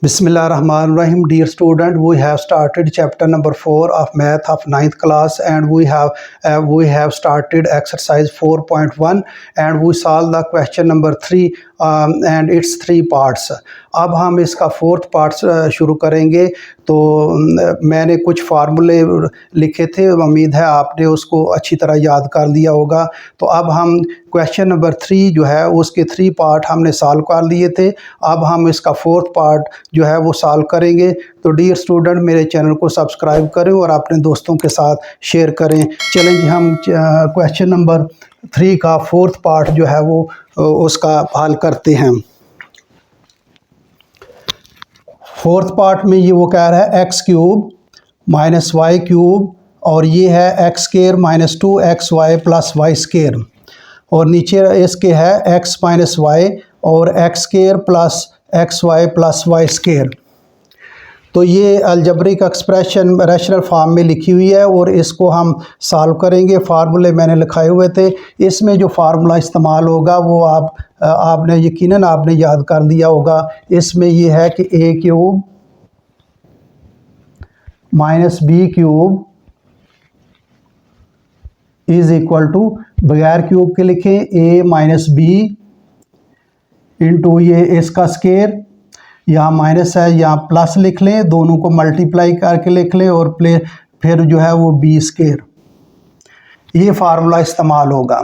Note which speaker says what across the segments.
Speaker 1: Bismillahirrahmanirrahim. Dear student, we have started chapter number 4 of math of 9th class, and we have started exercise 4.1 and we solved the question number 3 and its 3 parts. अब हम इसका 4th part शुरू करेंगे। तो मैंने कुछ फार्मूले लिखे थे, उम्मीद है आपने उसको अच्छी तरह याद कर लिया होगा। तो अब हम क्वेश्चन नंबर 3 जो है उसके 3 पार्ट हमने सॉल्व कर लिए थे। अब हम इसका 4th पार्ट जो है वो सॉल्व करेंगे। तो डियर स्टूडेंट, मेरे चैनल को सब्सक्राइब करें और अपने दोस्तों के साथ शेयर करें। चलें जी, हम क्वेश्चन नंबर 3 का 4th पार्ट जो है वो उसका हल करते हैं। 4th पार्ट में ये वो कह रहा है x cube minus y cube और ये है x square minus 2xy plus Y square, और नीचे इसके है x माइनस वाई और x square plus xy plus Y square. तो ये अलजेब्रिक एक्सप्रेशन रैशनल फॉर्म में लिखी हुई है और इसको हम सॉल्व करेंगे। फार्मूले मैंने लिखाए हुए थे, इसमें जो फार्मूला इस्तेमाल होगा वो आपने यकीनन आपने याद कर लिया होगा। इसमें ये है कि a cube minus b cube is equal to, बगैर क्यूब के लिखें a माइनस बी इंटू ये इसका स्केयर, यहाँ माइनस है यहाँ प्लस लिख लें, दोनों को मल्टीप्लाई करके लिख लें और फिर जो है वो बी स्केयर, ये फार्मूला इस्तेमाल होगा।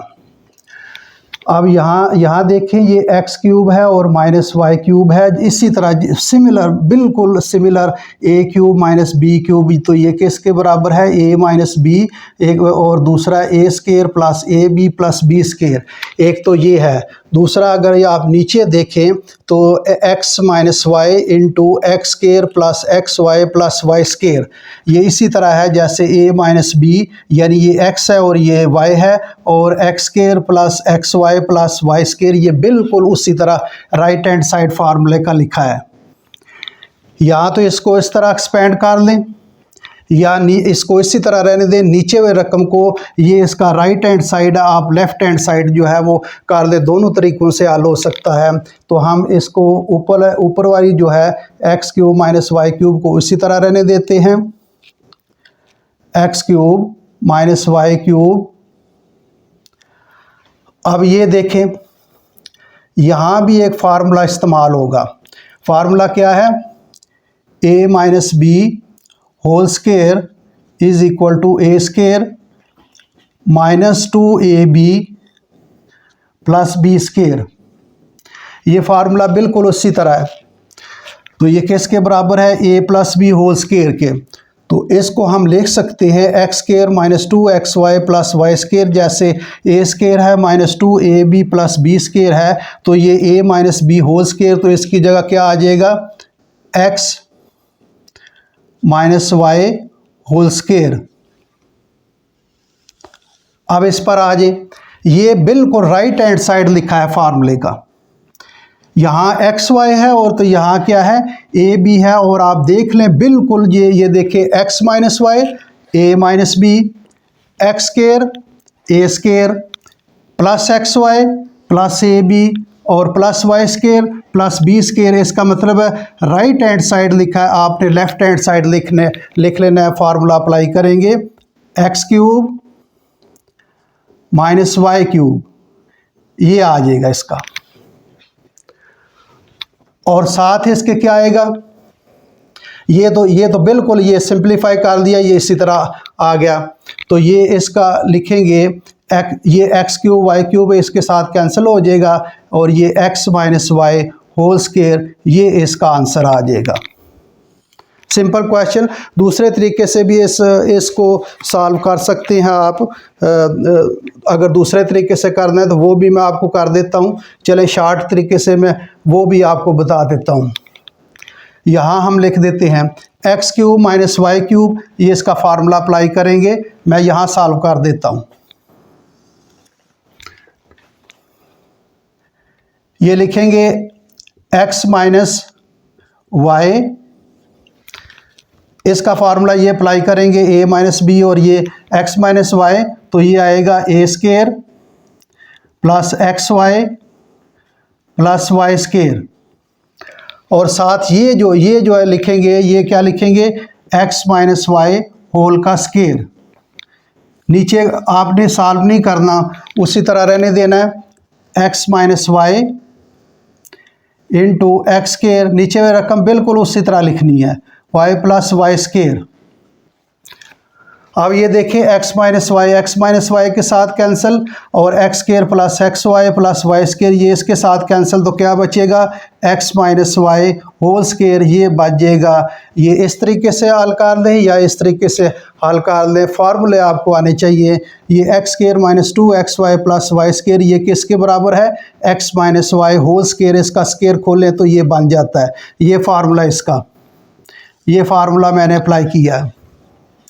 Speaker 1: अब यहाँ देखें ये x क्यूब है और माइनस वाई क्यूब है। इसी तरह सिमिलर, बिल्कुल similar a cube minus b cube, तो ये किसके बराबर है a माइनस बी एक, और दूसरा a square plus A b plus B square. एक तो ये है। दूसरा अगर ये आप नीचे देखें तो x minus y into x square plus x Y plus Y square, ये इसी तरह है जैसे a माइनस बी, यानी ये x है और ये y है, और x square plus x Y plus Y square, ये बिल्कुल उसी तरह राइट हैंड साइड फार्मूले का लिखा है। यहाँ तो इसको इस तरह एक्सपेंड कर लें या इसको इसी तरह रहने दें, नीचे हुए रकम को ये इसका राइट हैंड साइड आप लेफ़्ट हैंड साइड जो है वो कर ले, दोनों तरीक़ों से हल हो सकता है। तो हम इसको ऊपर वाली जो है x cube minus y cube को इसी तरह रहने देते हैं, x cube minus y cube. अब ये देखें यहाँ भी एक फार्मूला इस्तेमाल होगा। फार्मूला क्या है? a minus b whole square is equal to a square minus 2ab plus B square. ये फार्मूला बिल्कुल उसी तरह है। तो ये किसके बराबर है? a plus b whole square के। तो इसको हम लिख सकते हैं x square minus 2xy plus Y square, जैसे a स्केयर है minus 2ab plus B square है, तो ये a minus b whole square, तो इसकी जगह क्या आ जाएगा? x minus y whole square. अब इस पर आ जाए, ये बिल्कुल राइट हैंड साइड लिखा है फार्मूले का। यहाँ एक्स वाई है और तो यहाँ क्या है? ए बी है, और आप देख लें बिल्कुल ये देखिए X minus Y A minus B, X square A square plus x Y plus A B और plus Y square plus B square. इसका मतलब है राइट हैंड साइड लिखा है, आपने लेफ्ट हैंड साइड लिख लेना है। फार्मूला अप्लाई करेंगे, x cube minus y cube, ये आ जाएगा इसका, और साथ इसके क्या आएगा? ये तो बिल्कुल ये सिंप्लीफाई कर दिया, ये इसी तरह आ गया। तो ये इसका लिखेंगे ये एक्स क्यूब वाई क्यूब इसके साथ कैंसिल हो जाएगा, और ये x minus y whole square, ये इसका आंसर आ जाएगा। Simple question. दूसरे तरीके से भी इसको सॉल्व कर सकते हैं आप। अगर दूसरे तरीके से करना है तो वो भी मैं आपको कर देता हूँ। चले शॉर्ट तरीके से मैं वो भी आपको बता देता हूँ। यहाँ हम लिख देते हैं x cube minus y cube, ये इसका फार्मूला अप्लाई करेंगे। मैं यहाँ सॉल्व कर देता हूँ। ये लिखेंगे एक्स माइनस वाई, इसका फार्मूला ये अप्लाई करेंगे a माइनस बी और ये x माइनस वाई, तो ये आएगा a square plus x Y plus Y square, और साथ ये जो है लिखेंगे, ये क्या लिखेंगे, x माइनस वाई होल का स्केयर। नीचे आपने सॉल्व नहीं करना, उसी तरह रहने देना है, x minus y into x square. नीचे में रकम बिल्कुल उसी तरह लिखनी है, y प्लस वाई स्केयर। अब ये देखिए x माइनस वाई के साथ कैंसिल, और x square plus x Y plus Y square ये इसके साथ कैंसिल, तो क्या बचेगा, x minus y whole square ये बच जाएगा। ये इस तरीके से हल कर लें या इस तरीके से हल कर लें, फार्मूले आपको आने चाहिए। ये x square minus 2xy plus Y square ये किसके बराबर है, x minus y whole square. इसका स्केयर खोलें तो ये बन जाता है, ये फार्मूला इसका, ये फार्मूला मैंने अप्लाई किया है।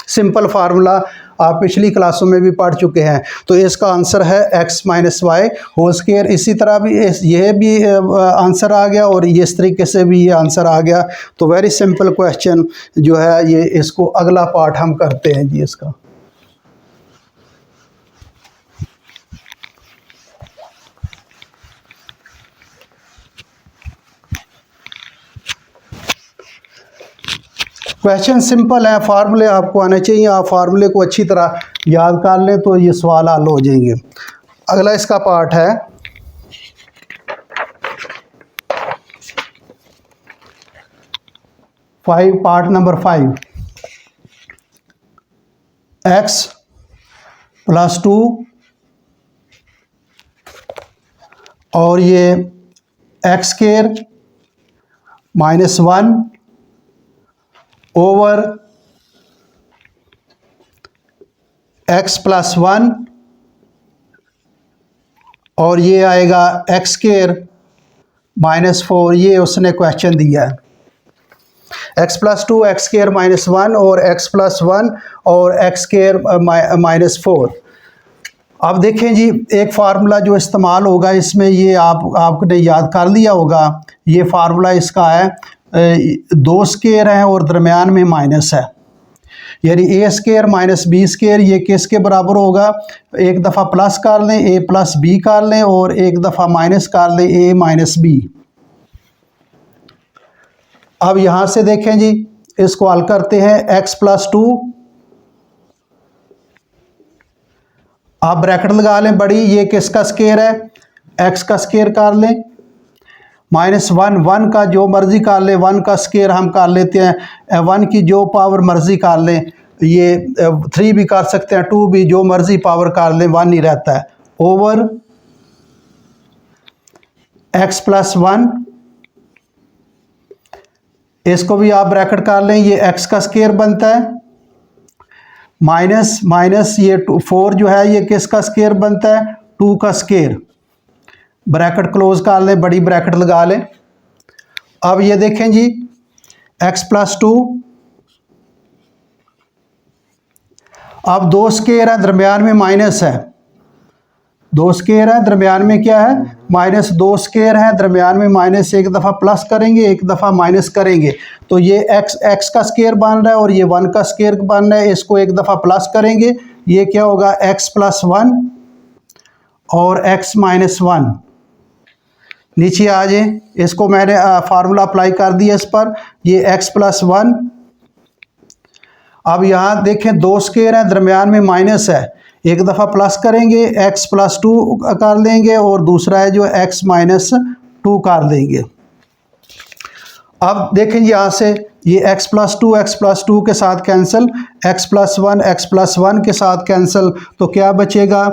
Speaker 1: सिंपल फार्मूला आप पिछली क्लासों में भी पढ़ चुके हैं। तो इसका आंसर है x minus y whole square. इसी तरह भी ये भी आंसर आ गया और इस तरीके से भी ये आंसर आ गया। तो वेरी सिंपल क्वेश्चन जो है ये, इसको अगला पार्ट हम करते हैं जी इसका। क्वेश्चन सिंपल है, फार्मूले आपको आने चाहिए। आप फार्मूले को अच्छी तरह याद कर लें तो ये सवाल हल हो जाएंगे। अगला इसका पार्ट है पार्ट नंबर 5, x प्लस 2 और ये x square minus 1 over x plus 1, और ये आएगा एक्स स्केयर माइनस 4। ये उसने क्वेश्चन दिया है, x plus 2 x square minus 1 और x प्लस 1 और एक्स स्केयर माइनस 4। अब देखें जी, एक फार्मूला जो इस्तेमाल होगा इसमें, ये आपने याद कर लिया होगा। ये फार्मूला इसका है, दो स्केयर हैं और दरमियान में माइनस है, यानी ए स्केयर माइनस बी स्केयर ये किसके बराबर होगा, एक दफ़ा प्लस कर लें ए प्लस बी कर लें और एक दफ़ा माइनस कर लें ए माइनस बी। अब यहाँ से देखें जी, इसको हल करते हैं, x प्लस 2, आप ब्रैकेट लगा लें बड़ी, ये किसका स्केयर है, x का स्केयर कर लें, माइनस 1 का जो मर्जी कर ले, 1 का स्केयर हम कर लेते हैं, 1 की जो पावर मर्जी कर लें, ये 3 भी कर सकते हैं, 2 भी, जो मर्जी पावर कर लें 1 ही रहता है, ओवर x प्लस 1, इसको भी आप ब्रैकेट कर लें, ये x का स्केयर बनता है, माइनस ये 4 जो है ये किसका स्केयर बनता है, 2 का स्केयर, ब्रैकेट क्लोज कर लें, बड़ी ब्रैकेट लगा लें। अब ये देखें जी, x प्लस 2, अब दो स्केयर है, दरमियान में माइनस है, दो स्केयर है, दरमियान में क्या है, माइनस, दो स्केयर है, दरमियान में माइनस, एक दफ़ा प्लस करेंगे एक दफ़ा माइनस करेंगे, तो ये x का स्केयर बन रहा है और ये 1 का स्केयर बन रहा है, इसको एक दफ़ा प्लस करेंगे, ये क्या होगा, x प्लस 1 और x माइनस 1। नीचे आ जाए, इसको मैंने फार्मूला अप्लाई कर दिया इस पर, ये x प्लस 1। अब यहाँ देखें, दो स्केयर है, दरमियान में माइनस है, एक दफ़ा प्लस करेंगे x प्लस 2 कर लेंगे और दूसरा है जो x माइनस 2 कर देंगे। अब देखें यहाँ से, ये x प्लस 2 के साथ कैंसिल, x प्लस 1 के साथ कैंसिल, तो क्या बचेगा,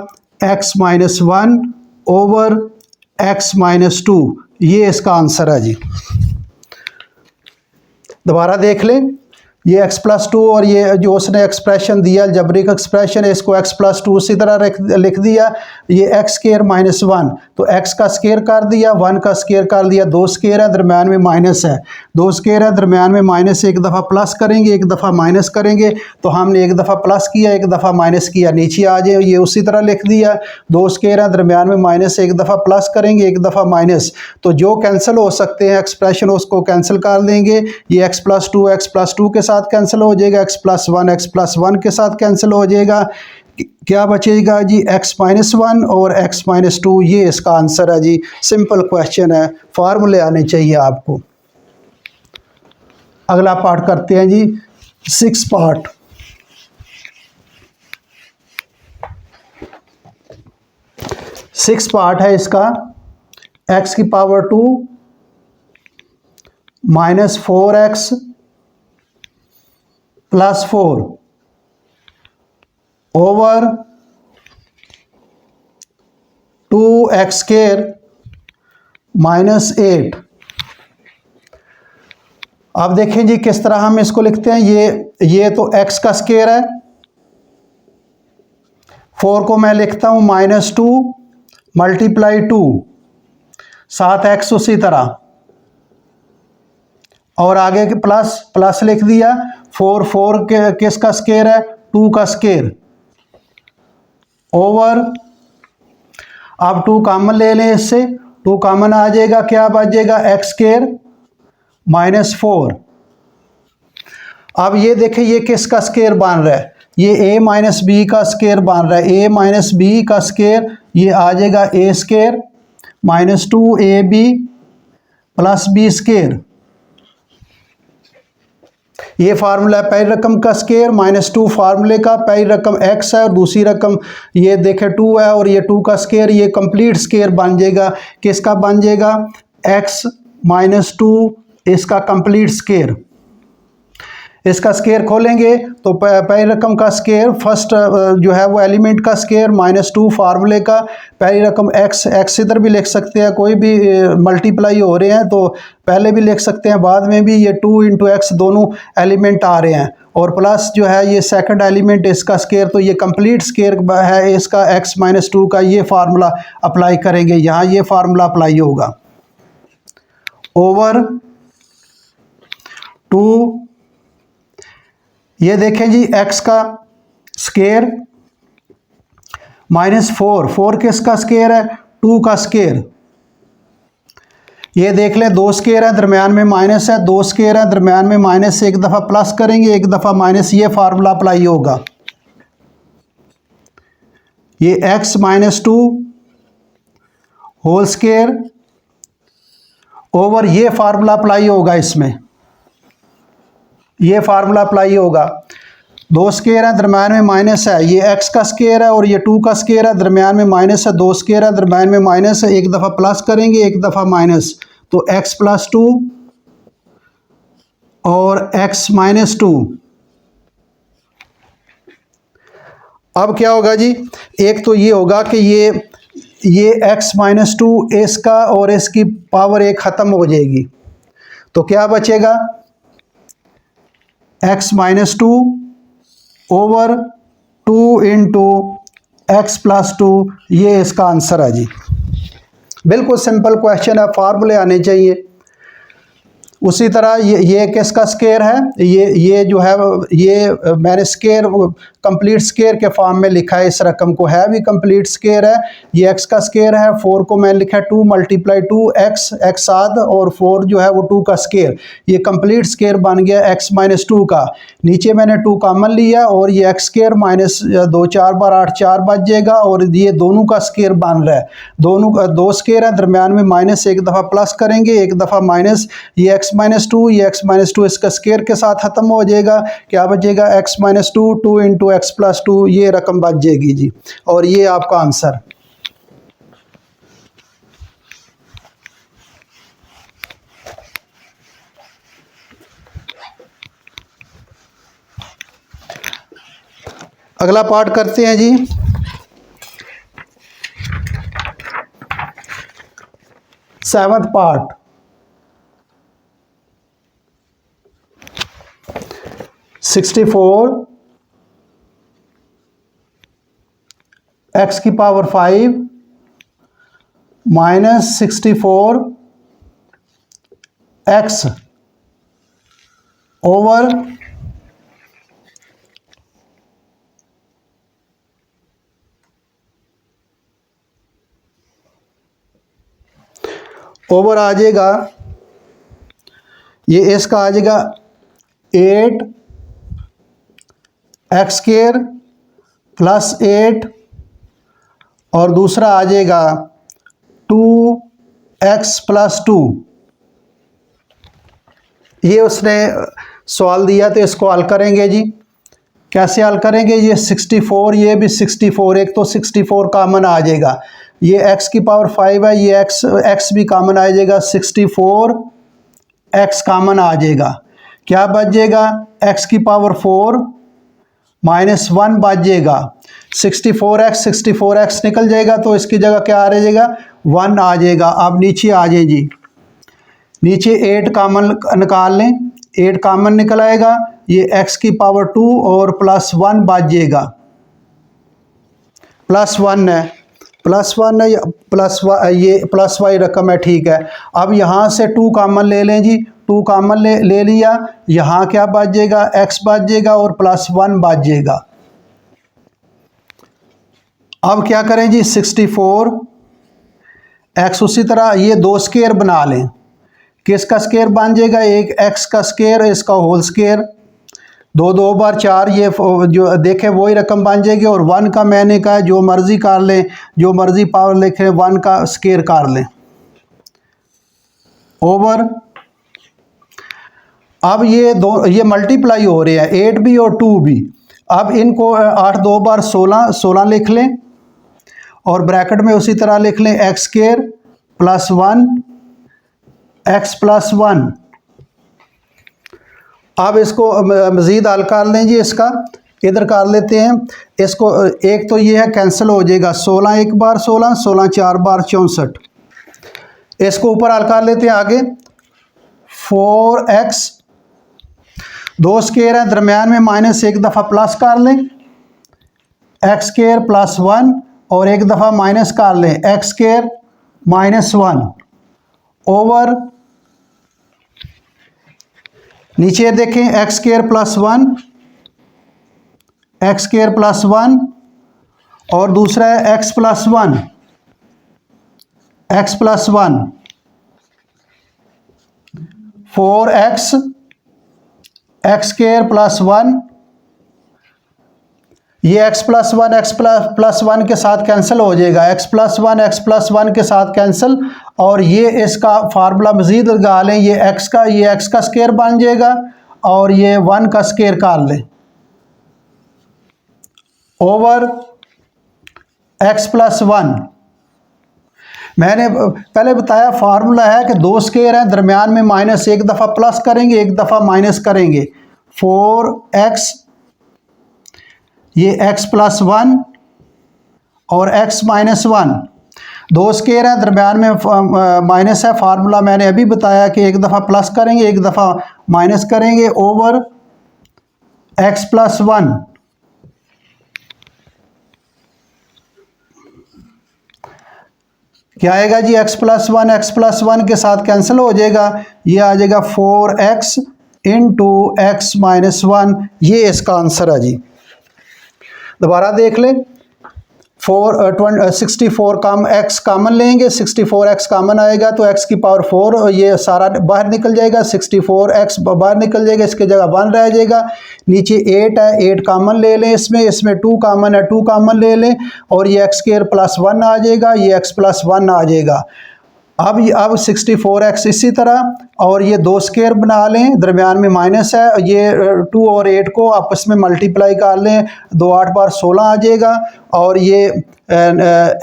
Speaker 1: x माइनस 1 ओवर x माइनस 2। ये इसका आंसर है जी। दोबारा देख लें, ये x प्लस 2 और ये जो उसने एक्सप्रेशन दिया, जबरिक एक्सप्रेशन है, इसको x प्लस 2 उसी तरह लिख दिया, ये x स्केयर माइनस 1, तो x का स्केयर कर दिया, 1 का स्केयर कर दिया, दो स्केयर है, दरमियान में माइनस है, दो स्केयर है, दरमियान में माइनस, एक दफ़ा प्लस करेंगे एक दफ़ा माइनस करेंगे, तो हमने एक दफ़ा प्लस किया एक दफ़ा माइनस किया, नीचे आ जाए, ये उसी तरह लिख दिया, दो स्केयर है, दरमियान में माइनस, एक दफ़ा प्लस करेंगे एक दफ़ा माइनस, तो जो कैंसिल हो सकते हैं एक्सप्रेशन उसको कैंसिल कर देंगे, ये x प्लस 2 के साथ कैंसिल हो जाएगा, x प्लस 1 के साथ कैंसिल हो जाएगा, क्या बचेगा जी, x माइनस 1 और x माइनस 2। ये इसका आंसर है जी। सिंपल क्वेश्चन है, फार्मूले आने चाहिए आपको। अगला पार्ट करते हैं जी, 6 पार्ट। सिक्स पार्ट है इसका, x की power 2 minus 4x plus 4 over 2x square minus 8। अब देखें जी किस तरह हम इसको लिखते हैं। ये तो x का स्क्वायर है, 4 को मैं लिखता हूं -2 मल्टीप्लाई 2, 7x उसी तरह, और आगे के प्लस लिख दिया। 4 किसका स्क्वायर है, 2 का स्क्वायर, ओवर, अब 2 कॉमन ले लें इससे, 2 कॉमन आ जाएगा, क्या बचेगा, x स्क्वायर माइनस 4। अब ये देखें ये किसका स्क्वायर बन रहा है, ये a माइनस बी का स्क्वायर बन रहा है। a माइनस बी का स्क्वायर ये आ जाएगा a square minus 2ab plus b square. ये फार्मूला पहली रकम का स्क्वायर, -2 फार्मूले का, पहली रकम x है और दूसरी रकम ये देखें 2 है, और ये 2 का स्क्वायर, ये कंप्लीट स्क्वायर बन जाएगा। किसका बन जाएगा, x माइनस 2 इसका कंप्लीट स्क्वायर। इसका स्क्वायर खोलेंगे तो पहली रकम का स्क्वायर, फर्स्ट जो है वो एलिमेंट का स्क्वायर, -2 फार्मूले का, पहली रकम x इधर भी लिख सकते हैं, कोई भी मल्टीप्लाई हो रहे हैं तो पहले भी लिख सकते हैं, बाद में भी। ये 2 × x दोनों एलिमेंट आ रहे हैं, और प्लस जो है ये सेकंड एलिमेंट इसका स्क्वायर, तो ये कंप्लीट स्क्वायर है इसका x माइनस 2 का। ये फार्मूला अप्लाई करेंगे, यहाँ ये फार्मूला अप्लाई होगा, ओवर 2, ये देखें जी x का स्क्वायर -4 किसका स्क्वायर है, 2 का स्क्वायर। ये देख लें 2 स्क्वायर है, दरम्यान में माइनस है, 2 स्क्वायर है, दरम्यान में माइनस से एक दफ़ा प्लस करेंगे, एक दफ़ा माइनस, ये फार्मूला अप्लाई होगा। ये x माइनस 2 होल स्क्वायर ओवर, ये फार्मूला अप्लाई होगा इसमें, ये फार्मूला अप्लाई होगा। 2 स्क्वायर है, दरम्यान में माइनस है, ये x का स्क्वायर है और ये 2 का स्क्वायर है, दरम्यान में माइनस है, 2 स्क्वायर है, दरम्यान में माइनस है, एक दफ़ा प्लस करेंगे, एक दफ़ा माइनस, तो x प्लस 2 और x माइनस 2। अब क्या होगा जी, एक तो ये होगा कि ये x माइनस 2 इसका और इसकी पावर 1 ख़त्म हो जाएगी, तो क्या बचेगा, x माइनस 2 ओवर 2 × x प्लस 2, ये इसका आंसर है जी। बिल्कुल सिंपल क्वेश्चन है, फार्मूले आने चाहिए। उसी तरह ये किसका स्क्वायर है, ये जो है ये मैंने स्क्वायर कंप्लीट स्क्वायर के फॉर्म में लिखा है, इस रकम को है भी कंप्लीट स्क्वायर है। ये x का स्क्वायर है, 4 को मैंने लिखा है 2 मल्टीप्लाई 2x आध, और 4 जो है वो 2 का स्क्वायर, ये कंप्लीट स्क्वायर बन गया x माइनस 2 का। नीचे मैंने 2 कॉमन लिया और ये x स्क्वायर माइनस 2 4 बार 8 4 बच जाएगा, और ये दोनों का स्क्वायर बन रहा है, दोनों का 2 स्क्वायर है, दरम्यान में माइनस, एक दफ़ा प्लस करेंगे, एक दफ़ा माइनस, ये x माइनस 2, ये x माइनस 2 इसका स्क्वायर के साथ खत्म हो जाएगा, क्या बचेगा, x माइनस 2 2 × x प्लस 2, ये रकम बच जाएगी जी, और ये आपका आंसर। अगला पार्ट करते हैं जी, सेवंथ पार्ट। 64 x की पावर 5 माइनस 64 x ओवर आ जाएगा, ये इसका आ जाएगा 8 x स्क्वायर प्लस 8, और दूसरा आ जाएगा 2x प्लस 2। ये उसने सवाल दिया तो इसको हल करेंगे जी। कैसे हल करेंगे? ये 64, ये भी 64, एक तो 64 कॉमन आ जाएगा, ये x की पावर 5 है, ये x भी कॉमन आ जाएगा, 64 x कॉमन आ जाएगा। क्या बच जाएगा? x की पावर 4 माइनस 1 बच जाएगा। 64x निकल जाएगा तो इसकी जगह क्या आ जाएगा? 1 आ जाएगा। अब नीचे आ जाए जी, नीचे 8 कॉमन निकाल लें, 8 कॉमन निकल आएगा, ये x की पावर 2 और प्लस 1 बच जाएगा। प्लस 1 है, प्लस 1 है, ये प्लस वाई रकम है, ठीक है। अब यहाँ से 2 कॉमन ले लें जी, 2 कॉमन ले लिया, यहाँ क्या बच जाएगा? x बच जाएगा और प्लस 1 बच जाएगा। अब क्या करें जी? 64 x, उसी तरह ये 2 स्क्वायर बना लें। किसका स्क्वायर बन जाएगा? एक x का स्क्वायर, इसका होल स्क्वायर, 2 बार 4, ये जो देखें वही रकम बन जाएगी। और 1 का मैंने कहा जो मर्जी कर लें, जो मर्जी पावर लिखें, 1 का स्क्वायर कर लें ओवर। अब ये मल्टीप्लाई हो रहे हैं, 8 भी और 2 भी। अब इनको 8 2 बार 16 लिख लें और ब्रैकेट में उसी तरह लिख लें x square plus 1 x plus 1। अब इसको मज़ीद हल कर लें जी, इसका इधर कर लेते हैं इसको। एक तो ये है कैंसिल हो जाएगा, 16 एक बार 16, 16 4 बार 64। इसको ऊपर हल कर लेते हैं आगे। 4x, 2 स्क्वायर है, दरमियान में माइनस एक दफ़ा प्लस कर लें, x स्क्वायर प्लस 1 और एक दफ़ा माइनस कर लें, x स्क्वायर माइनस 1 ओवर। नीचे देखें x square plus 1, x square plus 1 और दूसरा है x plus 1, x plus 1, 4x, x square plus 1, ये x प्लस 1 x प्लस 1 के साथ कैंसिल हो जाएगा, x प्लस 1 के साथ कैंसिल। और ये इसका फार्मूला मज़ीद लगा लें, ये x का स्क्वायर बन जाएगा और ये 1 का स्क्वायर कर लें ओवर x प्लस 1। मैंने पहले बताया फार्मूला है कि 2 स्क्वायर हैं, दरमियान में माइनस एक दफ़ा प्लस करेंगे, एक दफ़ा माइनस करेंगे। 4x, ये x प्लस 1 और x माइनस 1, 2 स्क्वायर है, दरमियान में माइनस है। फार्मूला मैंने अभी बताया कि एक दफ़ा प्लस करेंगे, एक दफ़ा माइनस करेंगे ओवर x प्लस 1। क्या आएगा जी? x प्लस 1 के साथ कैंसिल हो जाएगा, ये आ जाएगा 4x इंटू एक्स माइनस 1। ये इसका आंसर है जी। दोबारा देख लें, 64 x कॉमन लेंगे, 64x कॉमन आएगा तो x की पावर 4, और ये सारा बाहर निकल जाएगा, 64x बाहर निकल जाएगा, इसकी जगह 1 रह जाएगा। नीचे 8 है, 8 कॉमन ले लें, इसमें 2 कॉमन है, 2 कॉमन ले लें और ये x स्क्वायर प्लस 1 आ जाएगा, ये x प्लस 1 आ जाएगा। अब 64x इसी तरह, और ये 2 स्क्वायर बना लें, दरमियान में माइनस है, ये 2 और 8 को आपस में मल्टीप्लाई कर लें, 2 8 बार 16 आ जाएगा। और ये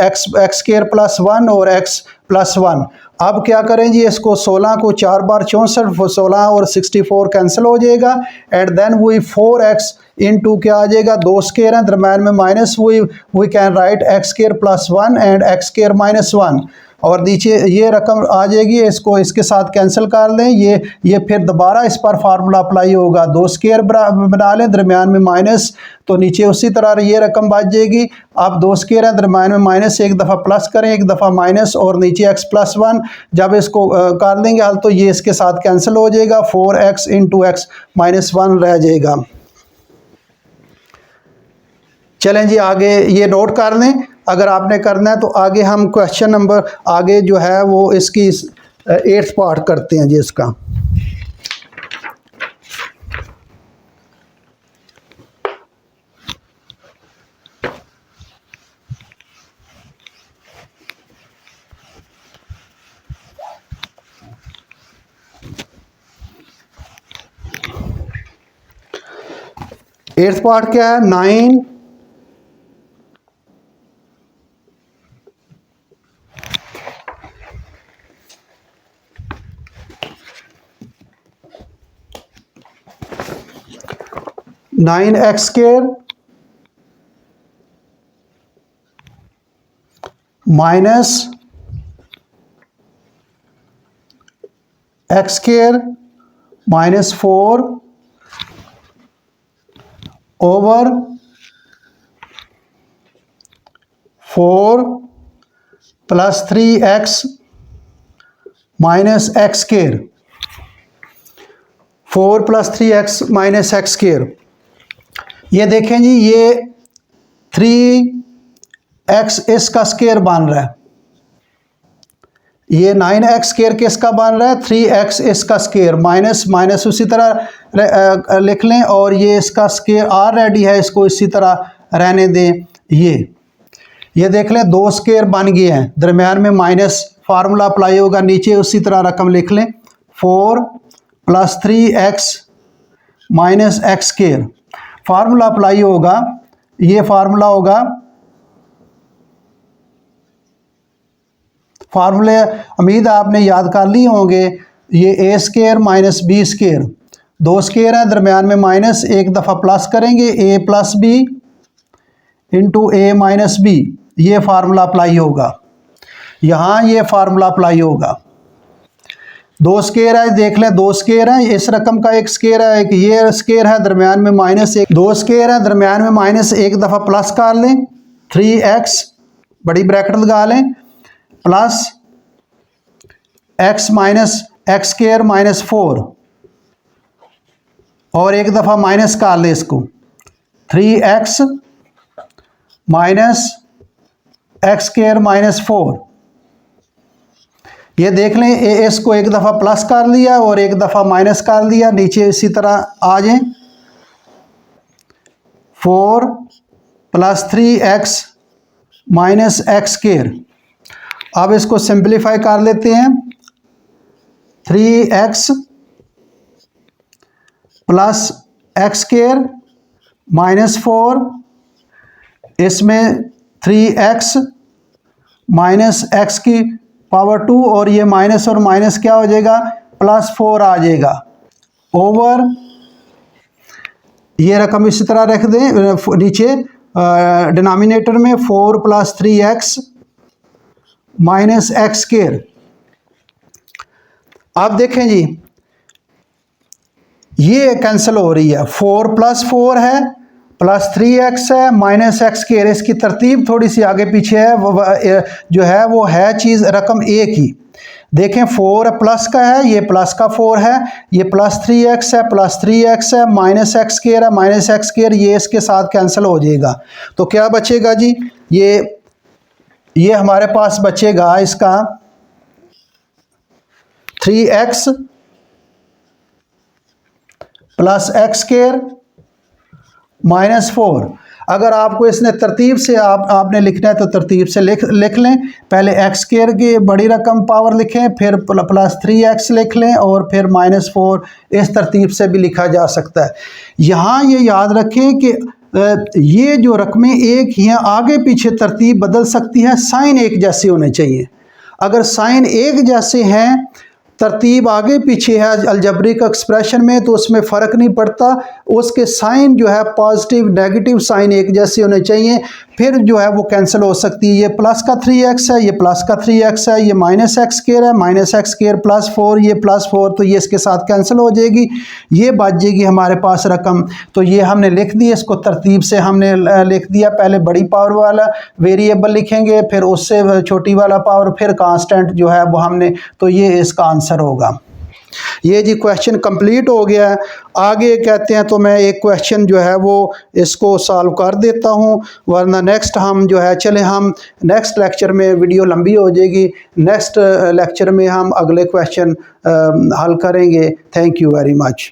Speaker 1: x स्क्वायर प्लस 1 और x प्लस 1। अब क्या करें जी? इसको 16 को 4 बार 64, 16 और 64 कैंसिल हो जाएगा। एंड देन वही 4x इंटू क्या आ जाएगा? 2 स्क्वायर हैं, दरमियान में minus, we can write x square plus 1 and x square minus 1। और नीचे ये रकम आ जाएगी, इसको इसके साथ कैंसिल कर लें, ये फिर दोबारा इस पर फार्मूला अप्लाई होगा, 2 स्क्वायर बना लें, दरमियान में माइनस, तो नीचे उसी तरह ये रकम बच जाएगी। आप 2 स्क्वायर है, दरमियान में माइनस, एक दफ़ा प्लस करें, एक दफ़ा माइनस, और नीचे x प्लस 1। जब इसको कर देंगे हल तो ये इसके साथ कैंसिल हो जाएगा, 4x इंटू एक्स माइनस 1 रह जाएगा। चलें जी आगे ये नोट कर लें, अगर आपने करना है तो आगे हम क्वेश्चन नंबर आगे जो है वो इसकी 8th पार्ट करते हैं जी इसका। 8th पार्ट क्या है? 9 9x² minus x² minus 4 over 4 plus 3x minus x²। 4 plus 3x minus x²। ये देखें जी, ये 3x इसका स्क्वायर बन रहा है। ये 9x² किसका बन रहा है? 3x इसका स्क्वायर। माइनस माइनस उसी तरह लिख लें, और ये इसका स्क्वायर ऑलरेडी है, इसको इसी तरह रहने दें। ये देख लें, 2 स्क्वायर बन गए हैं, दरमियान में माइनस फार्मूला अप्लाई होगा, नीचे उसी तरह रकम लिख लें। 4 plus 3x minus x²। Formula apply होगा, ये फार्मूला होगा, फार्मूले उम्मीद आपने याद कर लिए होंगे। ये a² माइनस b²। 2 स्क्वायर है, दरमियान में माइनस, एक दफ़ा प्लस करेंगे, a plus b into a minus b। ये फार्मूला अप्लाई होगा, यहाँ ये फार्मूला अप्लाई होगा। 2 स्क्वायर है, देख लें, 2 स्क्वायर है, इस रकम का एक स्क्वायर है, एक ये स्क्वायर है, दरमियान में माइनस एक। 2 स्क्वायर है, दरमियान में माइनस, एक दफ़ा प्लस कर लें। 3x बड़ी ब्रैकेट लगा लें, plus x minus x² minus 4, और एक दफ़ा माइनस कर लें इसको। 3x minus x² minus 4। ये देख लें, इसको एक दफ़ा प्लस कर लिया और एक दफ़ा माइनस कर लिया, नीचे इसी तरह आ जाएं। 4 प्लस 3x माइनस x²। अब इसको सिंप्लीफाई कर लेते हैं। 3x प्लस x² माइनस 4, इसमें 3x माइनस x की पावर 2, और ये माइनस और माइनस क्या हो जाएगा? प्लस 4 आ जाएगा, ओवर ये रकम इसी तरह रख दें नीचे डिनोमिनेटर में। 4 प्लस 3x माइनस x²। अब देखें जी, ये कैंसिल हो रही है। 4 प्लस 4 है, प्लस 3x है, माइनस x²। इसकी तरतीब थोड़ी सी आगे पीछे है, जो है वो है चीज़ रकम एक ही। देखें, 4 प्लस का है, ये प्लस का 4 है, ये प्लस 3x है, प्लस 3x है, माइनस x² है, माइनस x², ये इसके साथ कैंसिल हो जाएगा। तो क्या बचेगा जी? ये हमारे पास बचेगा इसका 3x प्लस x² माइनस 4। अगर आपको इसने तरतीब से आपने लिखना है तो तरतीब से लिख लें। पहले x² की बड़ी रकम पावर लिखें, फिर प्लस 3x लिख लें, और फिर माइनस 4। इस तरतीब से भी लिखा जा सकता है। यहाँ ये याद रखें कि ये जो रकमें एक ही हैं, आगे पीछे तरतीब बदल सकती है, साइन एक जैसे होने चाहिए। अगर साइन एक जैसे हैं, तरतीब आगे पीछे है अलजब्रिक एक्सप्रेशन में, तो उसमें फ़र्क नहीं पड़ता। उसके साइन जो है पॉजिटिव नेगेटिव साइन एक जैसे होने चाहिए, फिर जो है वो कैंसिल हो सकती है। ये प्लस का 3x है, ये प्लस का 3x है, ये माइनस x² है, माइनस x² प्लस 4, ये प्लस 4, तो ये इसके साथ कैंसिल हो जाएगी। ये बच जाएगी हमारे पास रकम। तो ये हमने लिख दी, इसको तरतीब से हमने लिख दिया। पहले बड़ी पावर वाला वेरिएबल लिखेंगे, फिर उससे छोटी वाला पावर, फिर कांस्टेंट जो है वो हमने, तो ये इसका आंसर होगा। ये जी क्वेश्चन कंप्लीट हो गया है। आगे कहते हैं तो मैं एक क्वेश्चन जो है वो इसको सॉल्व कर देता हूँ, वरना नेक्स्ट हम जो है, चले हम नेक्स्ट लेक्चर में, वीडियो लंबी हो जाएगी, नेक्स्ट लेक्चर में हम अगले क्वेश्चन हल करेंगे। Thank you very much.